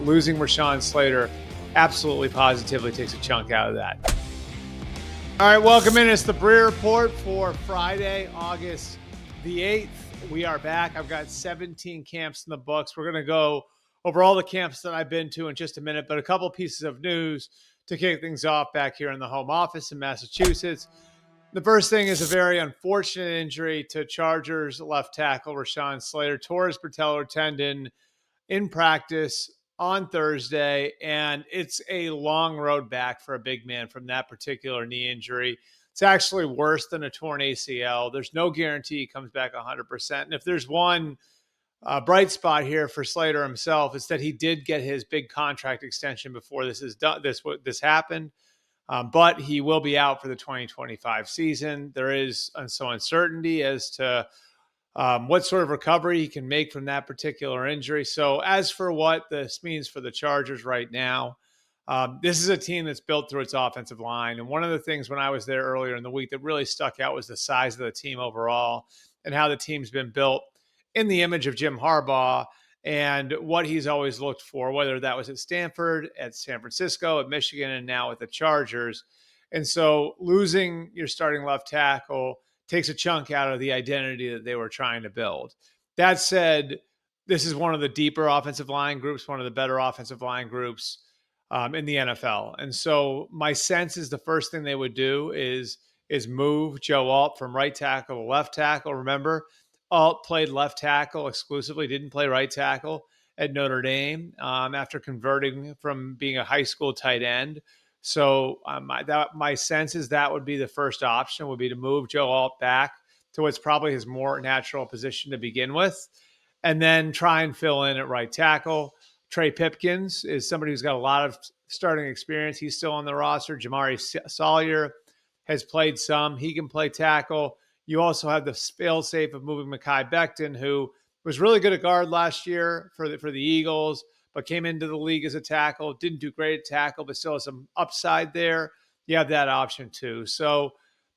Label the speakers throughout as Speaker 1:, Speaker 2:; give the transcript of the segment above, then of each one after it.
Speaker 1: losing Rashawn Slater absolutely positively takes a chunk out of that. All right, welcome in. It's the Breer Report for Friday, August the 8th. We are back. I've got 17 camps in the books. We're going to go over all the camps that I've been to in just a minute, but a couple pieces of news to kick things off back here in the home office in Massachusetts. The first thing is a very unfortunate injury to Chargers left tackle Rashawn Slater. Tore his patellar tendon in practice on Thursday, and it's a long road back for a big man from that particular knee injury. It's actually worse than a torn ACL. There's no guarantee he comes back 100%. And if there's one bright spot here for Slater himself, it's that he did get his big contract extension before this is done. This happened. But he will be out for the 2025 season. There is some uncertainty as to what sort of recovery he can make from that particular injury. So as for what this means for the Chargers right now, this is a team that's built through its offensive line. And one of the things when I was there earlier in the week that really stuck out was the size of the team overall and how the team's been built in the image of Jim Harbaugh and what he's always looked for, whether that was at Stanford, at San Francisco, at Michigan, and now with the Chargers. And so losing your starting left tackle takes a chunk out of the identity that they were trying to build. That said, this is one of the deeper offensive line groups, one of the better offensive line groups in the NFL. And so my sense is the first thing they would do is move Joe Alt from right tackle to left tackle. Remember, Alt played left tackle exclusively, didn't play right tackle at Notre Dame after converting from being a high school tight end. So my sense is that would be the first option, would be to move Joe Alt back to what's probably his more natural position to begin with, and then try and fill in at right tackle. Trey Pipkins is somebody who's got a lot of starting experience. He's still on the roster. Jamari Sawyer has played some. He can play tackle. You also have the fail-safe of moving Mekhi Becton, who was really good at guard last year for the Eagles, but came into the league as a tackle, didn't do great at tackle, but still has some upside there. You have that option too. So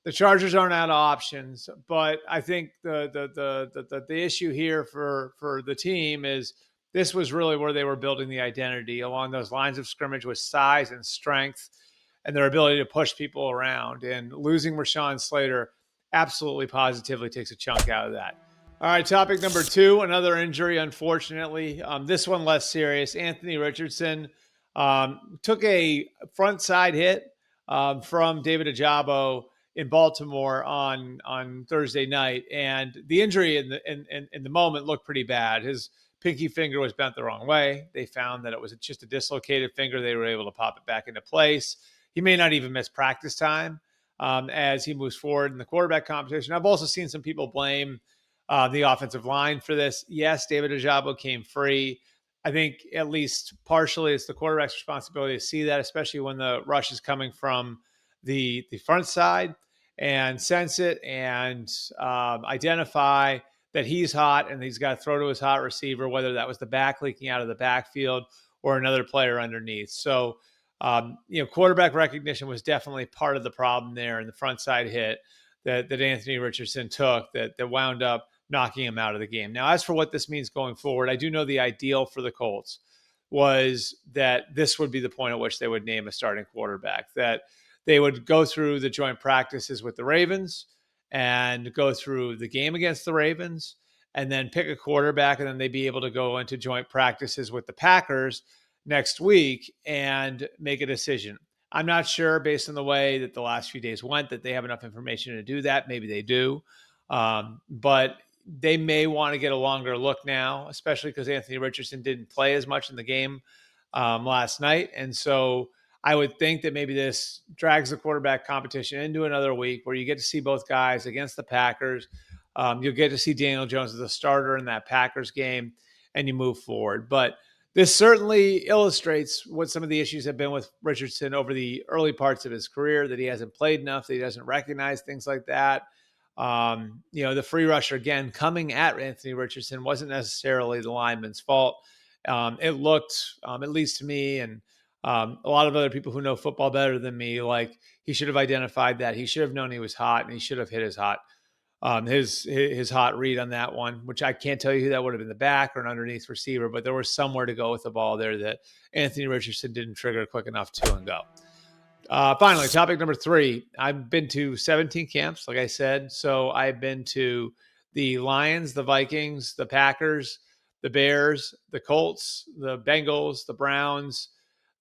Speaker 1: the Chargers aren't out of options, but I think the issue here for the team is this was really where they were building the identity along those lines of scrimmage with size and strength and their ability to push people around. And losing Rashawn Slater absolutely positively takes a chunk out of that. All right, topic number 2, another injury, unfortunately. This one less serious. Anthony Richardson took a front side hit from David Ojabo in Baltimore on Thursday night, and the injury in the moment looked pretty bad. His pinky finger was bent the wrong way. They found that it was just a dislocated finger. They were able to pop it back into place. He may not even miss practice time as he moves forward in the quarterback competition. I've also seen some people blame the offensive line for this. Yes, David Ojabo came free. I think at least partially it's the quarterback's responsibility to see that, especially when the rush is coming from the front side, and sense it and identify that he's hot and he's got to throw to his hot receiver, whether that was the back leaking out of the backfield or another player underneath. So, quarterback recognition was definitely part of the problem there in the front side hit that Anthony Richardson took that wound up knocking him out of the game. Now, as for what this means going forward, I do know the ideal for the Colts was that this would be the point at which they would name a starting quarterback, that they would go through the joint practices with the Ravens and go through the game against the Ravens and then pick a quarterback, and then they'd be able to go into joint practices with the Packers next week and make a decision. I'm not sure, based on the way that the last few days went, that they have enough information to do that. Maybe they do. But they may want to get a longer look now, especially because Anthony Richardson didn't play as much in the game last night. And so I would think that maybe this drags the quarterback competition into another week where you get to see both guys against the Packers. You'll get to see Daniel Jones as a starter in that Packers game, and you move forward. But this certainly illustrates what some of the issues have been with Richardson over the early parts of his career, that he hasn't played enough, that he doesn't recognize things like that. The free rusher, again, coming at Anthony Richardson wasn't necessarily the lineman's fault. It looked, at least to me and a lot of other people who know football better than me, like he should have identified that. He should have known he was hot, and he should have hit his hot his hot read on that one, which I can't tell you who that would have been, the back or an underneath receiver, but there was somewhere to go with the ball there that Anthony Richardson didn't trigger quick enough to and go. Finally, topic number 3. I've been to 17 camps, like I said. So I've been to the Lions, the Vikings, the Packers, the Bears, the Colts, the Bengals, the Browns,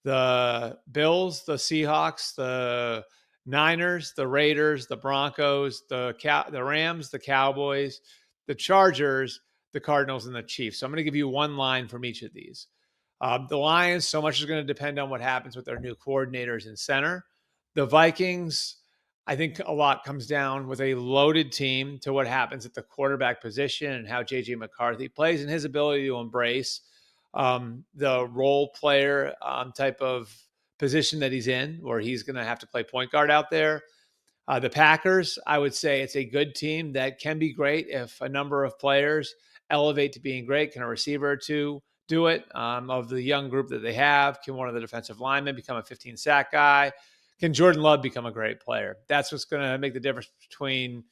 Speaker 1: the Bills, the Seahawks, the Niners, the Raiders, the Broncos, the Rams, the Cowboys, the Chargers, the Cardinals, and the Chiefs. So I'm going to give you one line from each of these. The Lions, so much is going to depend on what happens with their new coordinators in center. The Vikings, I think a lot comes down with a loaded team to what happens at the quarterback position and how J.J. McCarthy plays and his ability to embrace the role player type of position that he's in, where he's going to have to play point guard out there. The Packers, I would say it's a good team that can be great if a number of players elevate to being great. Can a receiver or two do it? Of the young group that they have, can one of the defensive linemen become a 15-sack guy? Can Jordan Love become a great player? That's what's going to make the difference between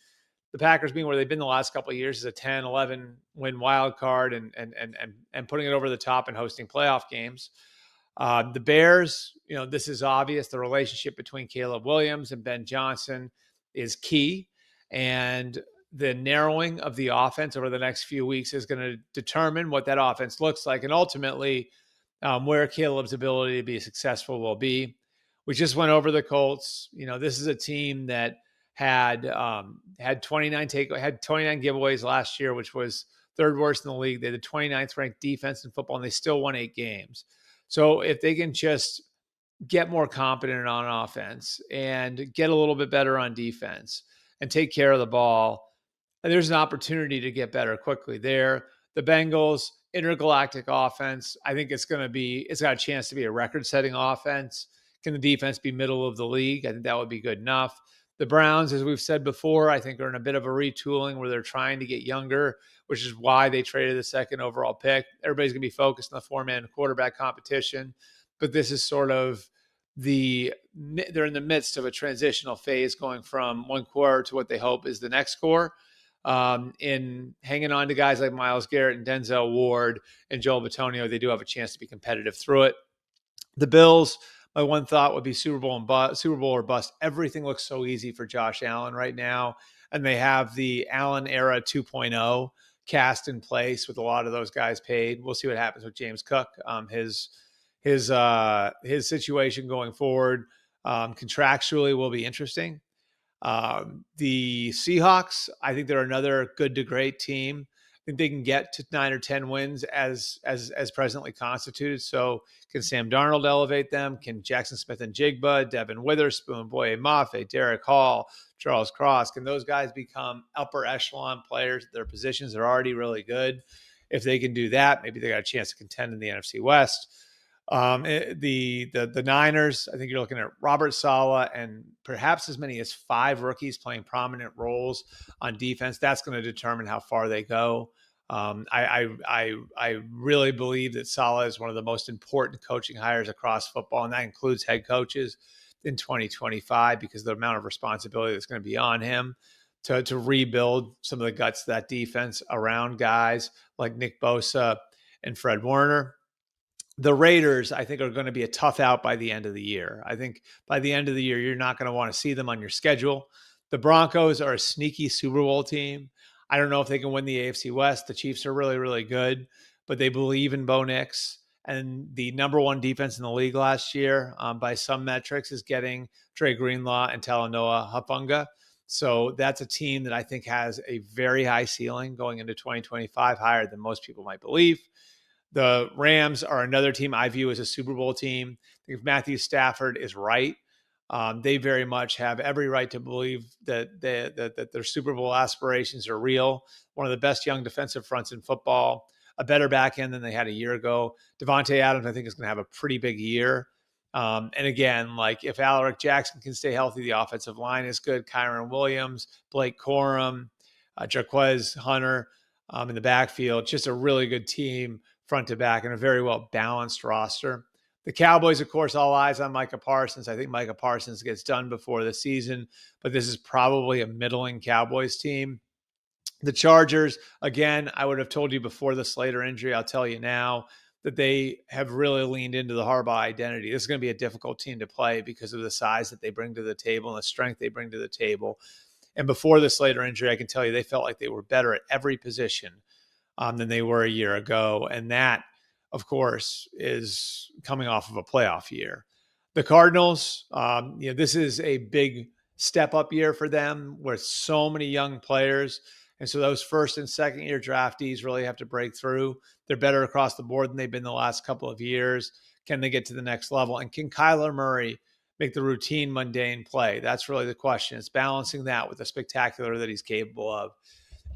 Speaker 1: the Packers being where they've been the last couple of years as a 10, 11 win wild card and putting it over the top and hosting playoff games. The Bears, this is obvious. The relationship between Caleb Williams and Ben Johnson is key. And the narrowing of the offense over the next few weeks is going to determine what that offense looks like. And ultimately, where Caleb's ability to be successful will be. We just went over the Colts. This is a team that had 29 giveaways last year, which was third worst in the league. They had the 29th ranked defense in football, and they still won 8 games. So if they can just get more competent on offense and get a little bit better on defense and take care of the ball, there's an opportunity to get better quickly there. The Bengals, intergalactic offense. I think it's got a chance to be a record-setting offense. Can the defense be middle of the league? I think that would be good enough. The Browns, as we've said before, I think are in a bit of a retooling where they're trying to get younger, which is why they traded the second overall pick. Everybody's going to be focused on the 4-man quarterback competition, but this is sort of they're in the midst of a transitional phase going from one core to what they hope is the next core. In hanging on to guys like Myles Garrett and Denzel Ward and Joel Bitonio, they do have a chance to be competitive through it. The Bills, my one thought would be Super Bowl or bust. Everything looks so easy for Josh Allen right now, and they have the Allen era 2.0 cast in place with a lot of those guys paid. We'll see what happens with James Cook. His situation going forward contractually will be interesting. The Seahawks, I think they're another good to great team. I think they can get to 9 or 10 wins as presently constituted. So can Sam Darnold elevate them? Can Jackson Smith and Jigba, Devin Witherspoon, Boye Mafe, Derek Hall, Charles Cross, can those guys become upper echelon players? Their positions are already really good. If they can do that, maybe they got a chance to contend in the NFC West. The Niners, I think you're looking at Robert Saleh and perhaps as many as 5 rookies playing prominent roles on defense. That's going to determine how far they go. I really believe that Saleh is one of the most important coaching hires across football, and that includes head coaches in 2025 because of the amount of responsibility that's going to be on him to rebuild some of the guts of that defense around guys like Nick Bosa and Fred Warner. The Raiders, I think, are going to be a tough out by the end of the year. I think by the end of the year, you're not going to want to see them on your schedule. The Broncos are a sneaky Super Bowl team. I don't know if they can win the AFC West. The Chiefs are really, really good, but they believe in Bo Nix. And the number 1 defense in the league last year, by some metrics, is getting Dre Greenlaw and Talanoa Hufanga. So that's a team that I think has a very high ceiling going into 2025, higher than most people might believe. The Rams are another team I view as a Super Bowl team. I think if Matthew Stafford is right, they very much have every right to believe that their Super Bowl aspirations are real. One of the best young defensive fronts in football, a better back end than they had a year ago. Devontae Adams, I think, is going to have a pretty big year. And again, like if Alaric Jackson can stay healthy, the offensive line is good. Kyron Williams, Blake Corum, Jarquez Hunter in the backfield, just a really good team front to back and a very well balanced roster. The Cowboys, of course, all eyes on Micah Parsons. I think Micah Parsons gets done before the season, but this is probably a middling Cowboys team. The Chargers, again, I would have told you before the Slater injury. I'll tell you now that they have really leaned into the Harbaugh identity. This is going to be a difficult team to play because of the size that they bring to the table and the strength they bring to the table. And before the Slater injury, I can tell you they felt like they were better at every position than they were a year ago. And that, of course, is coming off of a playoff year. The Cardinals, this is a big step up year for them with so many young players. And so those first and second year draftees really have to break through. They're better across the board than they've been the last couple of years. Can they get to the next level? And can Kyler Murray make the routine, mundane play? That's really the question. It's balancing that with the spectacular that he's capable of.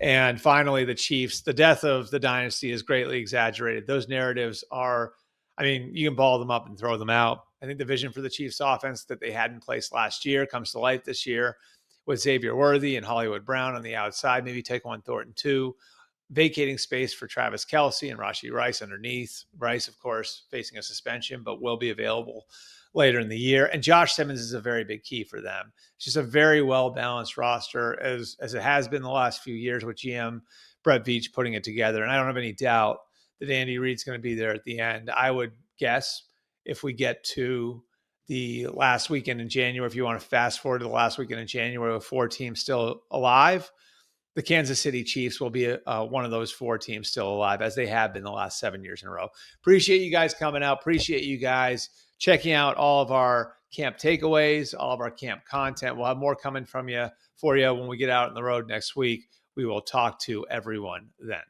Speaker 1: And finally, the Chiefs, the death of the dynasty is greatly exaggerated. Those narratives are, you can ball them up and throw them out. I think the vision for the Chiefs offense that they had in place last year comes to life this year with Xavier Worthy and Hollywood Brown on the outside, maybe Tyquan Thornton too, vacating space for Travis Kelce and Rashee Rice underneath. Rice, of course, facing a suspension, but will be available later in the year. And Josh Simmons is a very big key for them. It's just a very well-balanced roster as it has been the last few years with GM Brett Veach putting it together. And I don't have any doubt that Andy Reid's going to be there at the end. I would guess if we get to the last weekend in January, if you want to fast forward to the last weekend in January with 4 teams still alive, the Kansas City Chiefs will be one of those 4 teams still alive, as they have been the last 7 years in a row. Appreciate you guys coming out. Appreciate you guys checking out all of our camp takeaways, all of our camp content. We'll have more coming from you for you when we get out on the road next week. We will talk to everyone then.